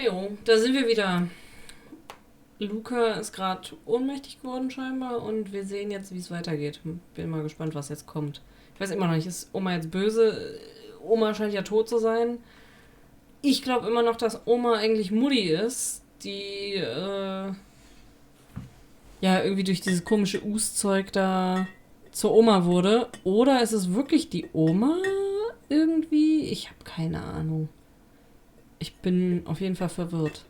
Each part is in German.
Jo, da sind wir wieder. Luka ist gerade ohnmächtig geworden scheinbar und wir sehen jetzt, wie es weitergeht. Bin mal gespannt, was jetzt kommt. Ich weiß immer noch nicht, ist Oma jetzt böse? Oma scheint ja tot zu sein. Ich glaube immer noch, dass Oma eigentlich Mutti ist, die ja irgendwie durch dieses komische Us-Zeug da zur Oma wurde. Oder ist es wirklich die Oma irgendwie? Ich habe keine Ahnung. Ich bin auf jeden Fall verwirrt.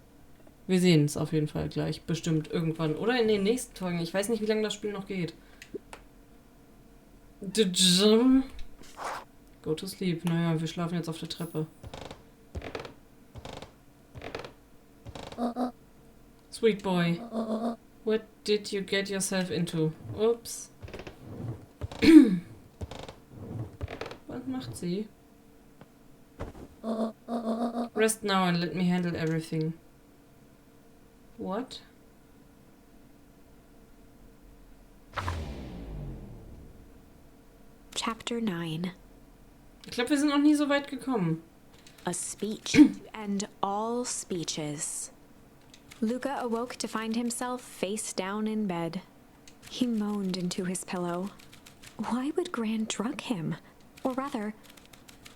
Wir sehen es auf jeden Fall gleich, bestimmt irgendwann. Oder in den nächsten Folgen. Ich weiß nicht, wie lange das Spiel noch geht. Go to sleep. Naja, wir schlafen jetzt auf der Treppe. Sweet boy. What did you get yourself into? Ups. Was macht sie? Rest now and let me handle everything. What? Chapter 9. Ich glaube, wir sind noch nie so weit gekommen. A speech to end all speeches. Luka awoke to find himself face down in bed. He moaned into his pillow. Why would Gran drug him? Or rather,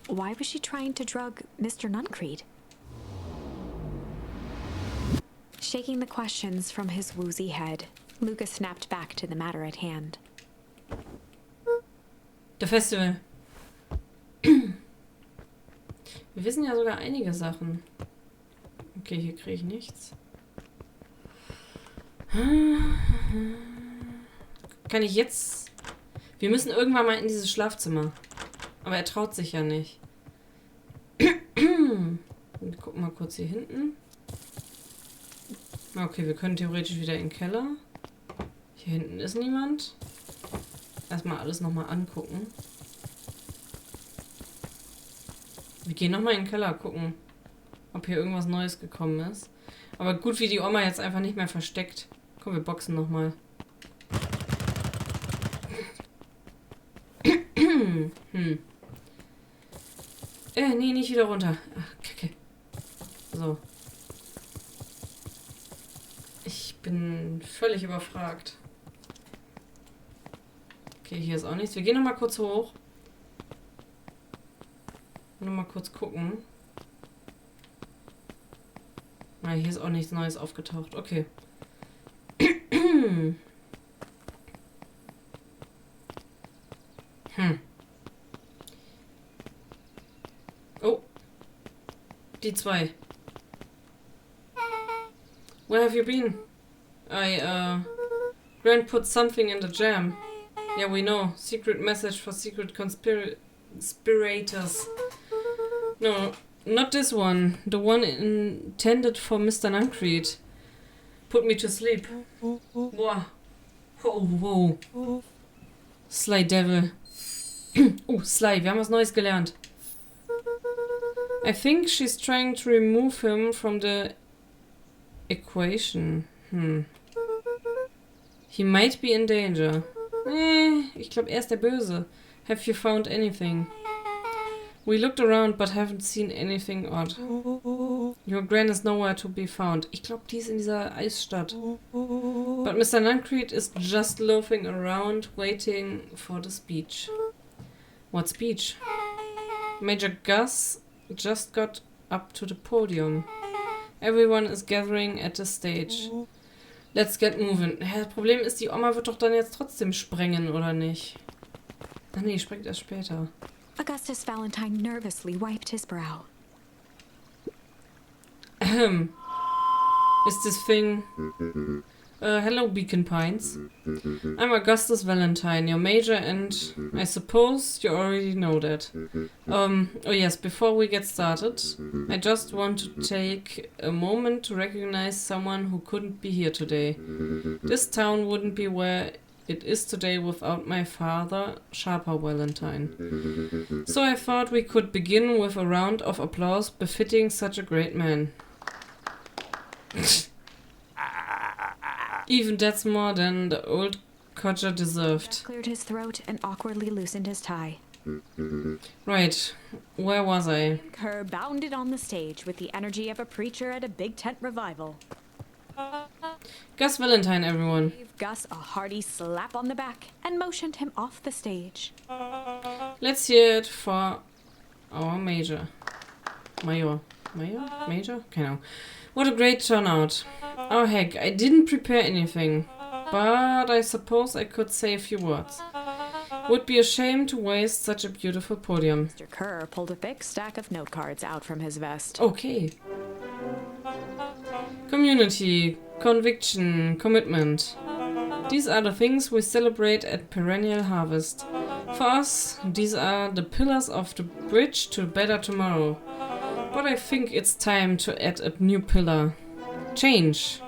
why was she trying to drug Mr. Nuncreed? Shaking the questions from his woozy head, Luka snapped back to the matter at hand. Der Festival. Wir wissen ja sogar einige Sachen. Okay, hier kriege ich nichts. Kann ich jetzt... Wir müssen irgendwann mal in dieses Schlafzimmer. Aber er traut sich ja nicht. Wir gucken mal kurz hier hinten. Okay, wir können theoretisch wieder in den Keller. Hier hinten ist niemand. Erstmal alles nochmal angucken. Wir gehen nochmal in den Keller gucken, ob hier irgendwas Neues gekommen ist. Aber gut, wie die Oma jetzt einfach nicht mehr versteckt. Komm, wir boxen nochmal. Nee, nicht wieder runter. Ach, Kacke. So. Ich bin völlig überfragt. Okay, hier ist auch nichts. Wir gehen nochmal kurz hoch. Nochmal kurz gucken. Ah, hier ist auch nichts Neues aufgetaucht. Okay. Oh. Die zwei. Where have you been? Grant put something in the jam. Yeah, we know. Secret message for secret conspirators. No, not this one. The one intended for Mr. Nuncreed. Put me to sleep. Boah. Whoa. Sly Devil. Sly, wir haben was Neues gelernt. I think she's trying to remove him from the equation. He might be in danger. Ich glaube, er ist der Böse. Have you found anything? We looked around but haven't seen anything odd. Your Gran is nowhere to be found. Ich glaube, die ist in dieser Eisstadt. But Mr. Nuncreed is just loafing around waiting for the speech. What speech? Major Gus just got up to the podium. Everyone is gathering at the stage. Let's get moving. Das Problem ist, die Oma wird doch dann jetzt trotzdem sprengen, oder nicht? Ach nee, sprengt erst später. Augustus Valentine nervously wiped his brow. Is this thing... hello, Beacon Pines. I'm Augustus Valentine, your major, and I suppose you already know that. Oh yes, before we get started, I just want to take a moment to recognize someone who couldn't be here today. This town wouldn't be where it is today without my father, Sharper Valentine. So I thought we could begin with a round of applause befitting such a great man. Even that's more than the old codger deserved. Cleared his throat and awkwardly loosened his tie. Right, where was I? Kerr bounded on the stage with the energy of a preacher at a big tent revival. Gus Valentine, everyone. Gave Gus a hearty slap on the back and motioned him off the stage. Let's hear it for our major. Major? Major? Keine Ahnung. What a great turnout. Oh heck, I didn't prepare anything. But I suppose I could say a few words. Would be a shame to waste such a beautiful podium. Mr. Kerr pulled a thick stack of note cards out from his vest. Okay. Community, conviction, commitment. These are the things we celebrate at Perennial Harvest. For us, these are the pillars of the bridge to a better tomorrow. But I think it's time to add a new pillar. Change.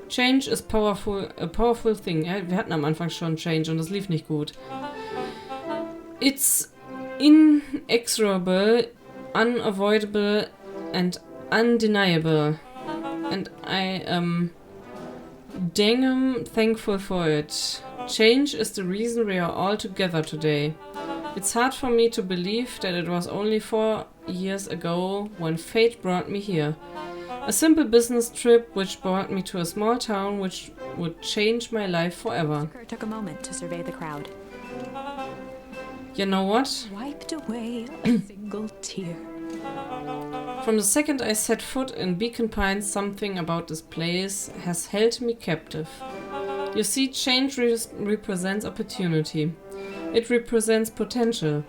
Change is powerful, a powerful thing. Ja, wir hatten am Anfang schon Change und das lief nicht gut. It's inexorable, unavoidable and undeniable. And I am dang thankful for it. Change is the reason we are all together today. It's hard for me to believe that it was only 4 years ago when fate brought me here. A simple business trip which brought me to a small town which would change my life forever. Kerr took a moment to survey the crowd. You know what? Wiped away a single tear. From the second I set foot in Beacon Pines, something about this place has held me captive. You see, change represents opportunity. It represents potential.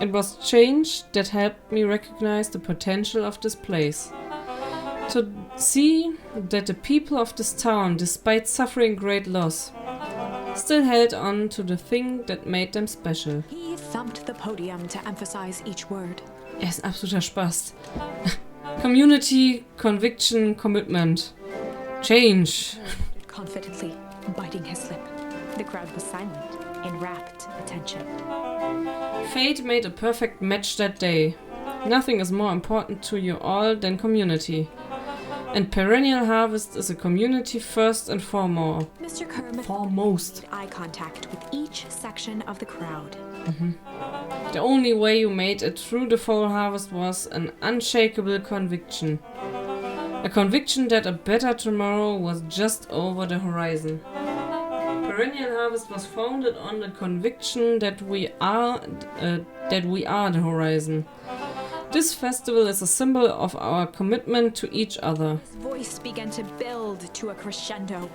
It was change that helped me recognize the potential of this place. To see that the people of this town, despite suffering great loss, still held on to the thing that made them special. He thumped the podium to emphasize each word. Ist ein absoluter Spaß. Community, conviction, commitment. Change. Confidently, biting his lip. The crowd was silent, in rapt attention. Fate made a perfect match that day. Nothing is more important to you all than community. And Perennial Harvest is a community first and foremost. Mr. Kerr Foremost. made eye contact with each section of the crowd. The only way you made it through the fall harvest was an unshakable conviction. A conviction that a better tomorrow was just over the horizon. Perennial Harvest was founded on the conviction that we are the horizon. This festival is a symbol of our commitment to each other. His voice began to build to a crescendo.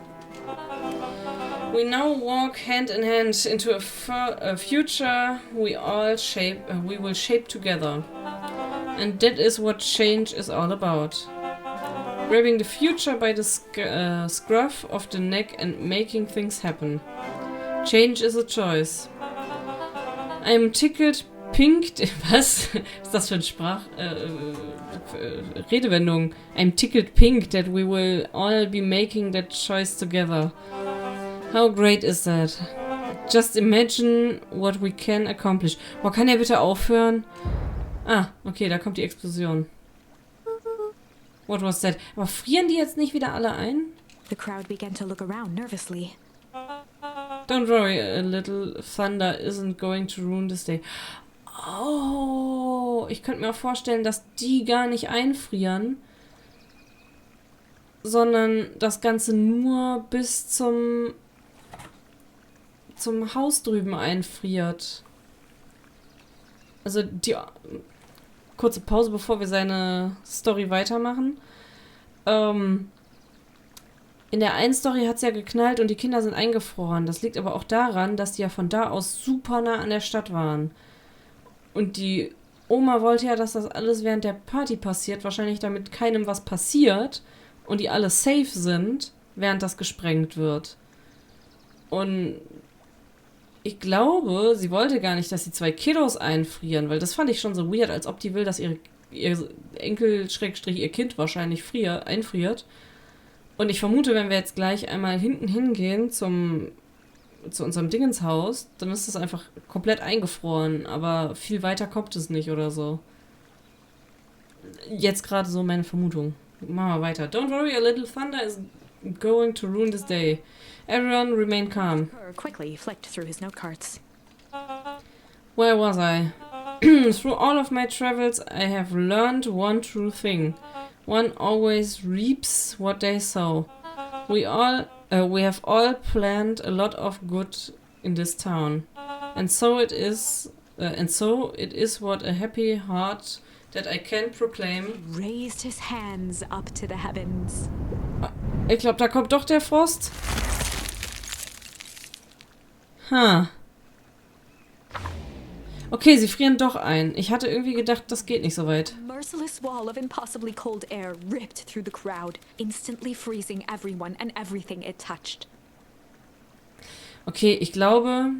We now walk hand in hand into a future we will shape together. And that is what change is all about. Grabbing the future by the scruff of the neck and making things happen. Change is a choice. I'm tickled pink... Was? Was ist das für eine Redewendung? I'm tickled pink that we will all be making that choice together. How great is that? Just imagine what we can accomplish. Boah, kann er bitte aufhören? Ah, okay, da kommt die Explosion. What was that? Aber frieren die jetzt nicht wieder alle ein? The crowd began to look around nervously. Don't worry, a little thunder isn't going to ruin this day. Oh, ich könnte mir auch vorstellen, dass die gar nicht einfrieren, sondern das Ganze nur bis zum Haus drüben einfriert. Also die kurze Pause, bevor wir seine Story weitermachen. In der einen Story hat es ja geknallt und die Kinder sind eingefroren. Das liegt aber auch daran, dass die ja von da aus super nah an der Stadt waren. Und die Oma wollte ja, dass das alles während der Party passiert, wahrscheinlich damit keinem was passiert und die alle safe sind, während das gesprengt wird. Und ich glaube, sie wollte gar nicht, dass die 2 Kiddos einfrieren, weil das fand ich schon so weird, als ob die will, dass ihr Enkel, Schrägstrich, ihr Kind wahrscheinlich einfriert. Und ich vermute, wenn wir jetzt gleich einmal hinten hingehen zu unserem Dingenshaus, dann ist das einfach komplett eingefroren, aber viel weiter kommt es nicht oder so. Jetzt gerade so meine Vermutung. Machen wir weiter. Don't worry, a little thunder is going to ruin this day. Everyone remain calm. Kerr quickly flicked through his note cards. Where was I? Through all of my travels, I have learned one true thing. One always reaps what they sow. We have all planned a lot of good in this town, and so it is what a happy heart that I can proclaim. Raised his hands up to the heavens. Ich glaube, da kommt doch der Frost. Okay, sie frieren doch ein. Ich hatte irgendwie gedacht, das geht nicht so weit. A merciless wall of impossibly cold air ripped through the crowd, instantly freezing everyone and everything it touched. Okay, ich glaube,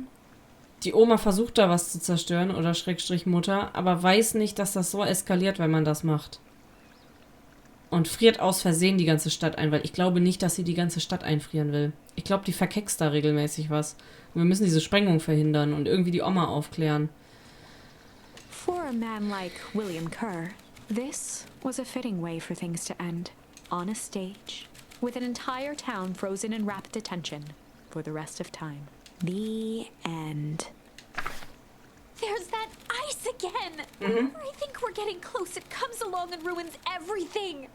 die Oma versucht da was zu zerstören oder Schrägstrich Mutter, aber weiß nicht, dass das so eskaliert, wenn man das macht. Und friert aus Versehen die ganze Stadt ein, weil ich glaube nicht, dass sie die ganze Stadt einfrieren will. Ich glaube, die verkeckst da regelmäßig was. Und wir müssen diese Sprengung verhindern und irgendwie die Oma aufklären. For a man like William Kerr, this was a fitting way for things to end. On a stage, with an entire town frozen in rapt attention for the rest of time. The end. There's that ice again! I think we're getting close. It comes along and ruins everything.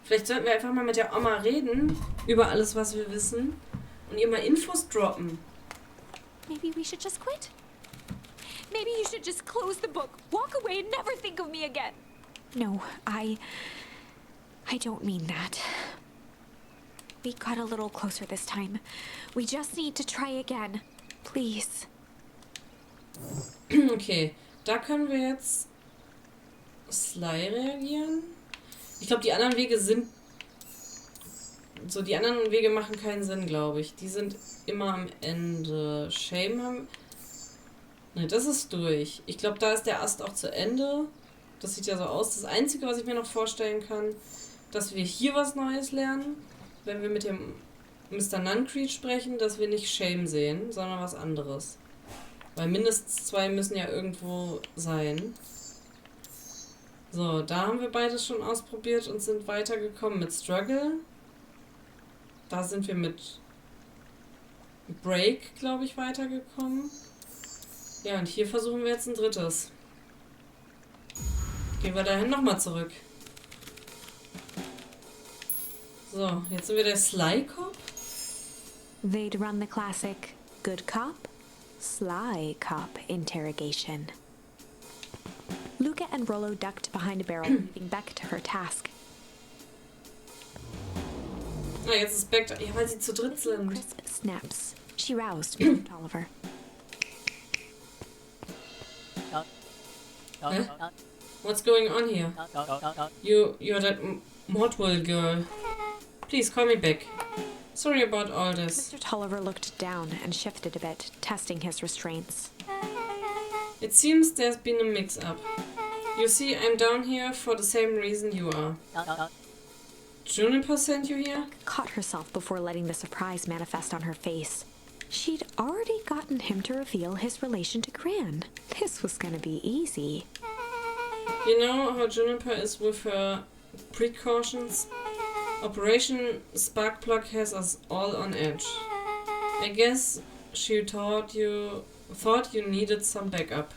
Vielleicht sollten wir einfach mal mit der Oma reden, über alles, was wir wissen, und ihr mal Infos droppen. Maybe we should just quit? Maybe you should just close the book, walk away, and never think of me again. No, I don't mean that. We got a little closer this time. We just need to try again. Please. Okay, da können wir jetzt Sly reagieren. Ich glaube, die anderen Wege sind... So, die anderen Wege machen keinen Sinn, glaube ich. Die sind immer am Ende. Shame haben... Ne, das ist durch. Ich glaube, da ist der Ast auch zu Ende. Das sieht ja so aus. Das Einzige, was ich mir noch vorstellen kann, dass wir hier was Neues lernen, wenn wir mit dem Mr. Nuncreed sprechen, dass wir nicht Shame sehen, sondern was anderes. Weil mindestens 2 müssen ja irgendwo sein. So, da haben wir beides schon ausprobiert und sind weitergekommen mit Struggle. Da sind wir mit Break, glaube ich, weitergekommen. Ja, und hier versuchen wir jetzt ein drittes. Gehen wir dahin nochmal zurück. So, jetzt sind wir der Sly Cop. They'd run the classic good cop, sly cop interrogation. Luka and Rollo ducked behind a barrel, leaving Beck to her task. Ah, jetzt ist Beck da. Ja, weil sie zu dritt sind. Crisp snaps. She roused Mr. Tolliver. Huh? What's going on here? You're that Mortwell girl. Please call me back. Sorry about all this. Mr. Tolliver looked down and shifted a bit, testing his restraints. It seems there's been a mix-up. You see, I'm down here for the same reason you are. Juniper sent you here? Caught herself before letting the surprise manifest on her face. She'd already gotten him to reveal his relation to Gran. This was gonna be easy. You know how Juniper is with her precautions? Operation Sparkplug has us all on edge. I guess she thought you needed some backup.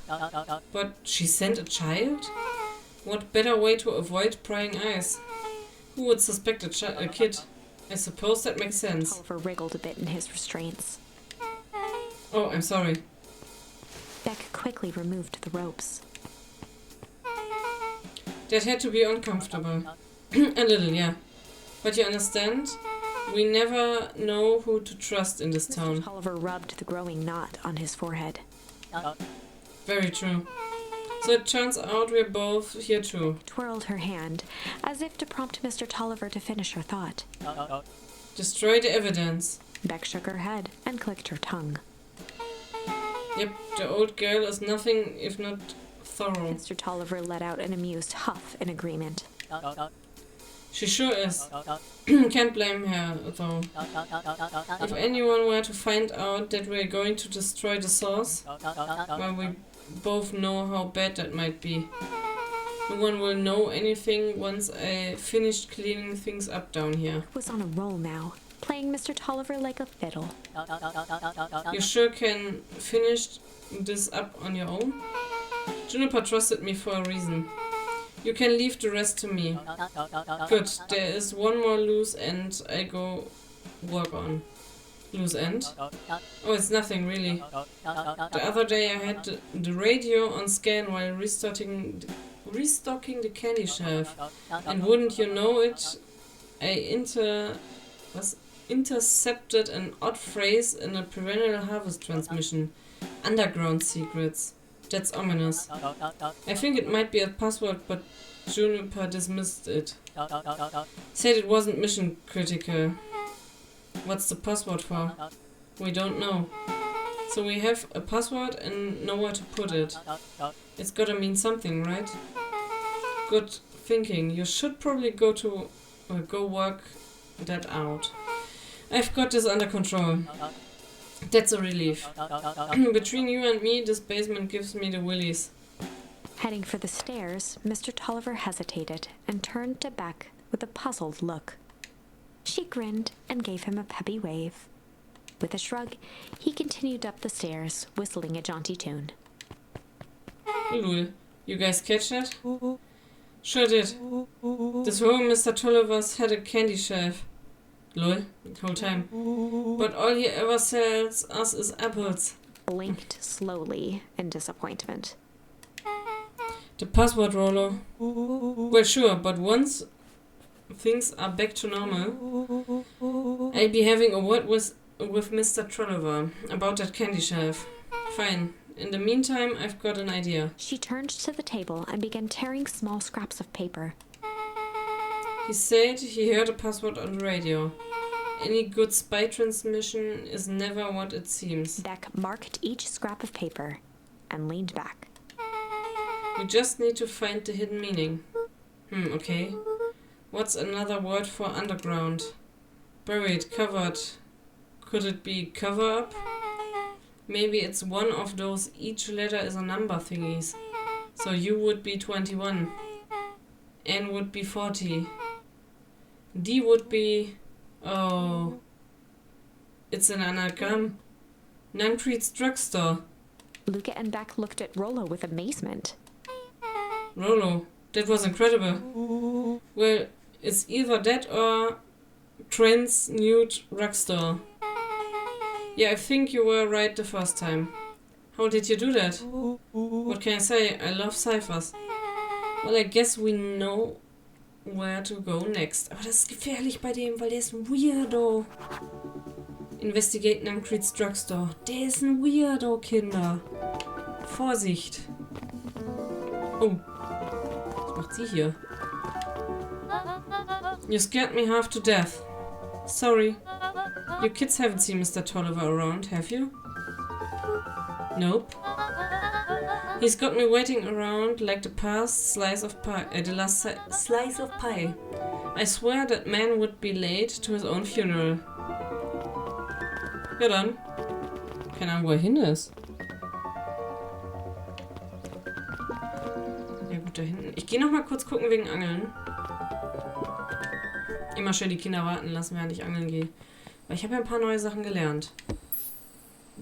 But she sent a child? What better way to avoid prying eyes? Who would suspect a kid? I suppose that makes sense. Tolliver wriggled a bit in his restraints. Oh, I'm sorry. Beck quickly removed the ropes. That had to be uncomfortable. A little, yeah. But you understand? We never know who to trust in this Mr. town. Tolliver rubbed the growing knot on his forehead. Very true. So it turns out we're both here too. Twirled her hand, as if to prompt Mr. Tolliver to finish her thought. Destroy the evidence. Beck shook her head and clicked her tongue. Yep, the old girl is nothing if not thorough. Mr. Tolliver let out an amused huff in agreement. She sure is. Can't blame her, though. If anyone were to find out that we're going to destroy the source, well, we both know how bad that might be. No one will know anything once I finished cleaning things up down here. Was on a roll now. playing Mr. Tolliver like a fiddle. You sure can finish this up on your own? Juniper trusted me for a reason. You can leave the rest to me. Good, there is one more loose end I go work on. Loose end? Oh, it's nothing really. The other day I had the radio on scan while restocking the candy shelf. And wouldn't you know it, I intercepted an odd phrase in a perennial harvest transmission. Underground secrets. That's ominous. I think it might be a password, but Juniper dismissed it. Said it wasn't mission critical. What's the password for? We don't know. So we have a password and nowhere to put it. It's gotta mean something, right? Good thinking. You should probably go work that out. I've got this under control. That's a relief. Between you and me, this basement gives me the willies. Heading for the stairs, Mr. Tolliver hesitated and turned to Beck with a puzzled look. She grinned and gave him a peppy wave. With a shrug, he continued up the stairs, whistling a jaunty tune. Lul, you guys catch that? Sure did. This home Mr. Tolliver's had a candy shelf. Lol, the whole time. But all he ever sells us is apples. Blinked slowly in disappointment. The password, Rollo. Well, sure, but once things are back to normal, I'll be having a word with Mr. Tolliver about that candy shelf. Fine. In the meantime, I've got an idea. She turned to the table and began tearing small scraps of paper. He said he heard a password on the radio. Any good spy transmission is never what it seems. Beck marked each scrap of paper and leaned back. We just need to find the hidden meaning. Okay. What's another word for underground? Buried, covered. Could it be cover up? Maybe it's one of those each letter is a number thingies. So U would be 21. N would be 40. D would be... Oh... It's an anagram. Nancrete's drugstore. Luka and Beck looked at Rollo with amazement. Rollo, that was incredible. Well, it's either that or Trent's nude drugstore. Yeah, I think you were right the first time. How did you do that? What can I say? I love ciphers. Well, I guess we know where to go next. Aber das ist gefährlich bei dem, weil der ist ein Weirdo. Investigate Nancrete's Drugstore. Der ist ein Weirdo, Kinder. Vorsicht. Oh. Was macht sie hier? You scared me half to death. Sorry. You kids haven't seen Mr. Tolliver around, have you? Nope. He's got me waiting around like the last slice of pie. I swear that man would be late to his own funeral. Ja dann. Keine Ahnung, wo er hin ist. Ja gut, da hinten. Ich gehe noch mal kurz gucken wegen Angeln. Immer schön die Kinder warten lassen, während ich angeln gehe. Weil ich habe ja ein paar neue Sachen gelernt.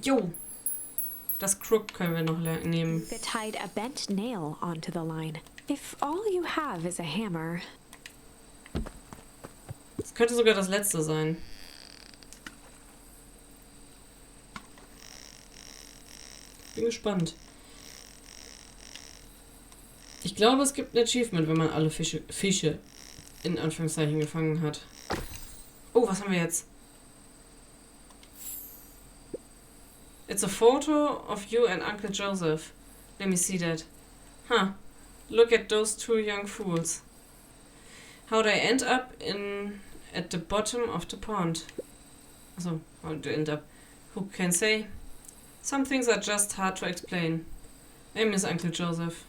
Jo! Das Crook können wir noch nehmen. They tied a bent nail onto the line. If all you have is a hammer. Das könnte sogar das letzte sein. Bin gespannt. Ich glaube, es gibt ein Achievement, wenn man alle Fische in Anführungszeichen gefangen hat. Oh, was haben wir jetzt? It's a photo of you and Uncle Joseph. Let me see that. Huh. Look at those two young fools. How they end up at the bottom of the pond. Also, how they end up. Who can say? Some things are just hard to explain. I miss Uncle Joseph.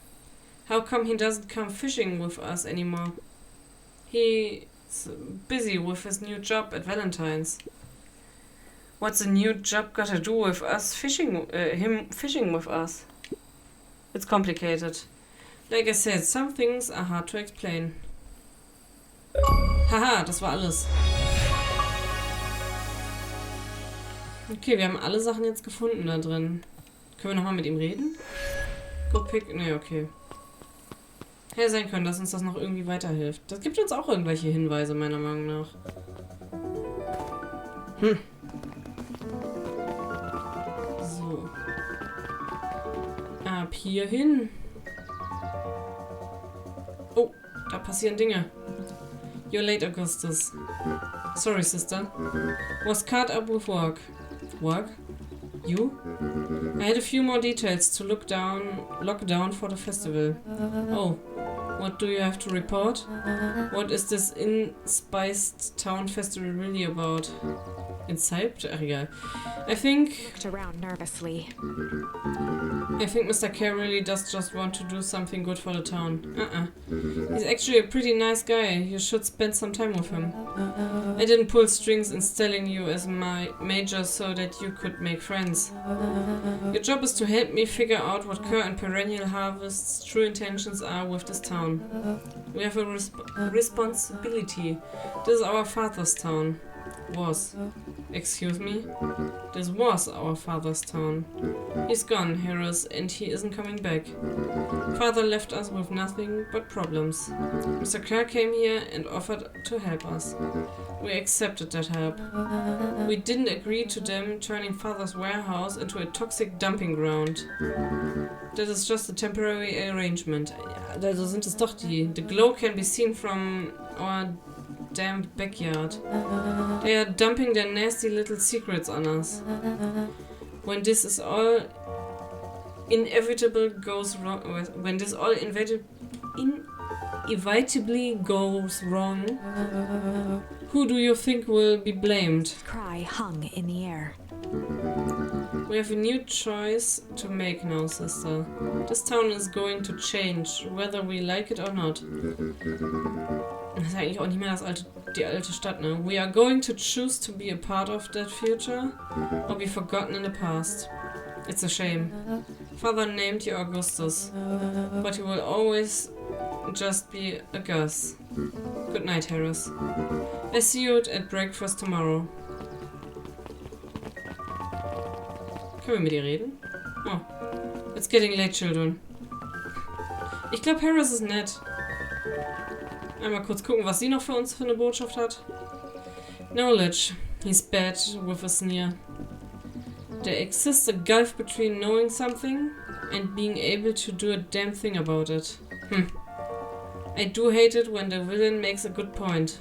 How come he doesn't come fishing with us anymore? He's busy with his new job at Valentine's. What's a new job got to do with us fishing? Him fishing with us? It's complicated. Like I said, some things are hard to explain. Haha, das war alles. Okay, wir haben alle Sachen jetzt gefunden da drin. Können wir nochmal mit ihm reden? Go pick... Ne, okay. Hätte sein können, dass uns das noch irgendwie weiterhilft. Das gibt uns auch irgendwelche Hinweise, meiner Meinung nach. So. Ab hier hin. Oh, da passieren Dinge. You're late, Augustus. Sorry, sister. Was caught up with work. Work? You? I had a few more details to lock down for the festival. Oh, what do you have to report? What is this in-spiced town festival really about? Inside? Ach, egal. I think Mr. Care really does just want to do something good for the town. He's actually a pretty nice guy. You should spend some time with him. I didn't pull strings installing you as my major so that you could make friends. Your job is to help me figure out what Kerr and Perennial Harvest's true intentions are with this town. We have a responsibility. This is our father's town. Was. Excuse me? This was our father's town. He's gone, Harris, and he isn't coming back. Father left us with nothing but problems. Mr. Clark came here and offered to help us. We accepted that help. We didn't agree to them turning Father's warehouse into a toxic dumping ground. That is just a temporary arrangement. Also sind es doch die. The glow can be seen from our damn backyard. They are dumping their nasty little secrets on us. When this is all inevitably goes wrong, when this all inevitably goes wrong, who do you think will be blamed? Cry hung in the air. We have a new choice to make now, sister. This town is going to change, whether we like it or not. Das ist eigentlich auch nicht mehr die alte Stadt, ne? We are going to choose to be a part of that future or be forgotten in the past. It's a shame. Father named you Augustus, but you will always just be a Gus. Good night, Harris. I see you at breakfast tomorrow. Können wir mit ihr reden? Oh. It's getting late, children. Ich glaube, Harris ist nett. Einmal kurz gucken, was sie noch für uns für eine Botschaft hat. Knowledge. He's bad, with a sneer. There exists a gulf between knowing something and being able to do a damn thing about it. I do hate it when the villain makes a good point.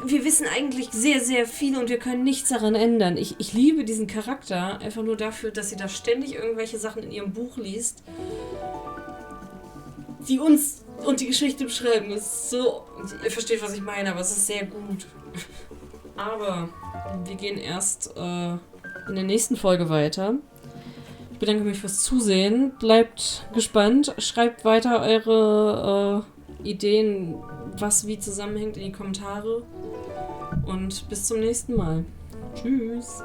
Wir wissen eigentlich sehr, sehr viel und wir können nichts daran ändern. Ich liebe diesen Charakter einfach nur dafür, dass sie da ständig irgendwelche Sachen in ihrem Buch liest, die uns und die Geschichte beschreiben. Das ist so... Ihr versteht, was ich meine, aber es ist sehr gut. Aber wir gehen erst in der nächsten Folge weiter. Ich bedanke mich fürs Zusehen. Bleibt gespannt. Schreibt weiter eure Ideen, was wie zusammenhängt, in die Kommentare. Und bis zum nächsten Mal. Tschüss.